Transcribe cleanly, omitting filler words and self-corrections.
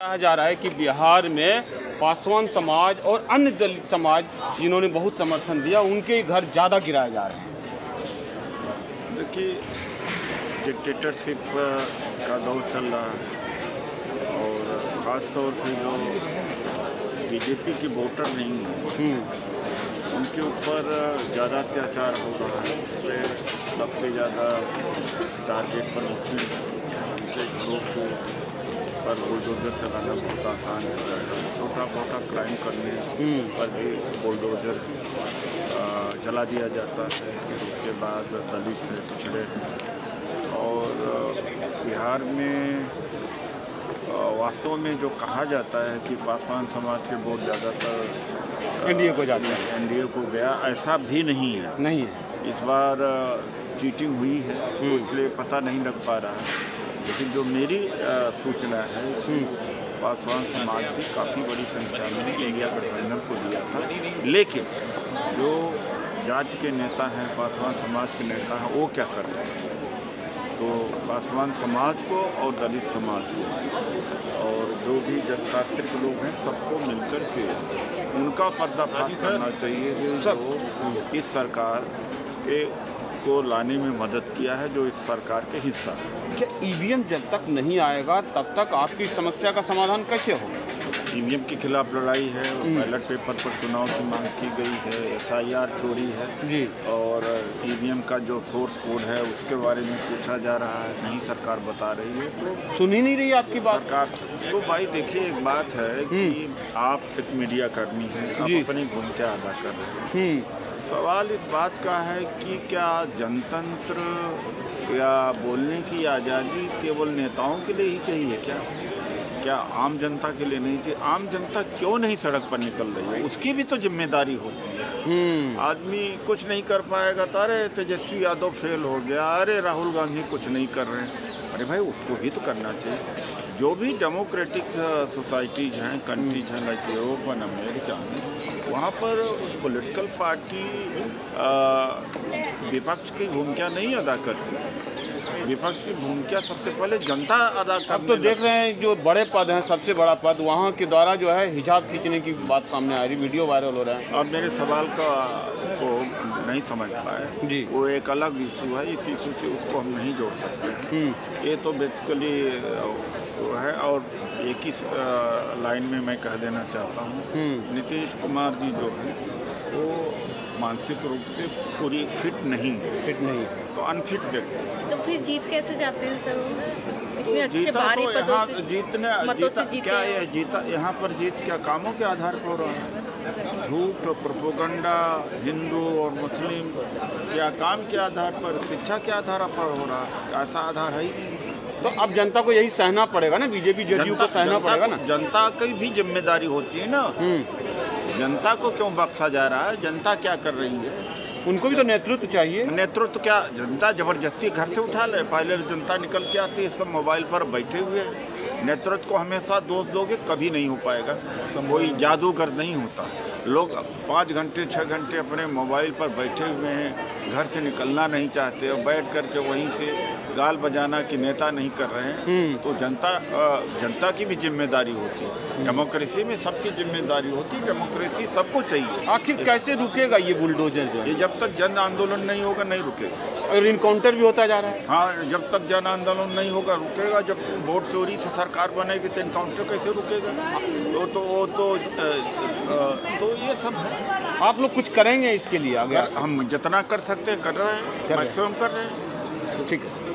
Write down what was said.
कहा जा रहा है कि बिहार में पासवान समाज और अन्य दलित समाज जिन्होंने बहुत समर्थन दिया उनके घर ज़्यादा गिराए जा रहे हैं। देखिए, डिक्टेटरशिप का दौर चल रहा है और ख़ास तौर से जो बीजेपी के वोटर नहीं हैं उनके ऊपर ज़्यादा अत्याचार हो रहा है। सबसे ज़्यादा टारगेट पर मुस्लिम उनके घरों को पर बुलडोजर चलाना बहुत आसान है। छोटा मोटा क्राइम करने पर भी बुलडोजर जला दिया जाता है। उसके बाद दलित है, पिछड़े हैं। और बिहार में वास्तव में जो कहा जाता है कि पासवान समाज के वोट ज़्यादातर एनडीए को जाते हैं, एनडीए को गया, ऐसा भी नहीं है। इस बार चीटिंग हुई है तो इसलिए पता नहीं लग पा रहा है। लेकिन जो मेरी सूचना है कि पासवान समाज भी काफ़ी बड़ी संख्या में इंडिया गठबंधन को दिया था। लेकिन जो जाति के नेता हैं, पासवान समाज के नेता हैं, वो क्या कर रहे हैं? तो पासवान समाज को और दलित समाज को और जो भी जनतांत्रिक लोग हैं सबको मिलकर के उनका पर्दाफाश करना चाहिए जो इस सरकार के को लाने में मदद किया है, जो इस सरकार के हिस्सा है। क्या ईवीएम जब तक नहीं आएगा तब तक आपकी समस्या का समाधान कैसे होगा? ईवीएम के खिलाफ लड़ाई है, बैलेट पेपर पर चुनाव की मांग की गई है, एसआईआर चोरी है जी। और ईवीएम का जो सोर्स कोड है उसके बारे में पूछा जा रहा है, नहीं सरकार बता रही है। तो सुन ही नहीं रही आपकी बात सरकार। तो भाई देखिए, एक बात है कि आप एक मीडिया कर्मी हैं, आप अपनी भूमिका अदा कर रहे हैं। सवाल इस बात का है कि क्या जनतंत्र या बोलने की आज़ादी केवल नेताओं के लिए ही चाहिए क्या आम जनता के लिए नहीं चाहिए? आम जनता क्यों नहीं सड़क पर निकल रही है? उसकी भी तो जिम्मेदारी होती है। आदमी कुछ नहीं कर पाएगा तो अरे तेजस्वी यादव फेल हो गया, अरे राहुल गांधी कुछ नहीं कर रहे हैं। अरे भाई, उसको भी तो करना चाहिए। जो भी डेमोक्रेटिक सोसाइटीज़ हैं, कंट्रीज हैं लाइक यूरोप और अमेरिका में, वहाँ पर पॉलिटिकल पार्टी विपक्ष की भूमिका नहीं अदा करती। विपक्ष की भूमिका सबसे पहले जनता अदा करती। अब तो देख रहे हैं जो बड़े पद हैं, सबसे बड़ा पद वहाँ के द्वारा जो है हिजाब खींचने की बात सामने आ रही, वीडियो वायरल हो रहा है। अब मेरे सवाल का को नहीं समझ पाए जी। वो एक अलग इशू है, इस इशू से उसको हम नहीं जोड़ सकते। ये तो बेसिकली है। और एक ही लाइन में मैं कह देना चाहता हूँ, नीतीश कुमार जी जो है वो मानसिक रूप से पूरी फिट नहीं है, तो अनफिट व्यक्ति। तो फिर जीत कैसे जाते हैं सर? इतने तो अच्छे भारी तो पदों से जीतना क्या है? जीता यहाँ पर जीत क्या कामों के आधार पर हो रहा है? झूठ, प्रोपेगेंडा, हिंदू और मुस्लिम या काम के आधार पर, शिक्षा के आधार पर हो रहा है? ऐसा आधार है ही नहीं। तो अब जनता को यही सहना पड़ेगा ना, बीजेपी जेडीयू को सहना पड़ेगा ना। जनता की भी जिम्मेदारी होती है ना। जनता को क्यों बख्शा जा रहा है? जनता क्या कर रही है? उनको भी तो नेतृत्व चाहिए। नेतृत्व क्या जनता जबरदस्ती घर से उठा ले? पहले जनता निकल के आती है, सब मोबाइल पर बैठे हुए हैं। नेतृत्व को हमेशा दोष दोगे, कभी नहीं हो पाएगा। कोई जादूगर नहीं होता। लोग 5 घंटे 6 घंटे अपने मोबाइल पर बैठे हुए हैं, घर से निकलना नहीं चाहते और बैठ करके वहीं से गाल बजाना कि नेता नहीं कर रहे हैं। तो जनता की भी जिम्मेदारी होती है। डेमोक्रेसी में सबकी जिम्मेदारी होती है। डेमोक्रेसी सबको चाहिए। आखिर कैसे रुकेगा ये बुलडोजर जो है? ये जब तक जन आंदोलन नहीं होगा नहीं रुकेगा। और इनकाउंटर भी होता जा रहा है। हाँ, जब तक जन आंदोलन नहीं होगा रुकेगा। जब वोट चोरी से सरकार बनेगी तो इनकाउंटर कैसे रुकेगा? तो ये सब है। आप लोग कुछ करेंगे इसके लिए? अगर हम जितना कर सकते हैं कर रहे हैं, मैक्सिमम कर रहे हैं। ठीक है।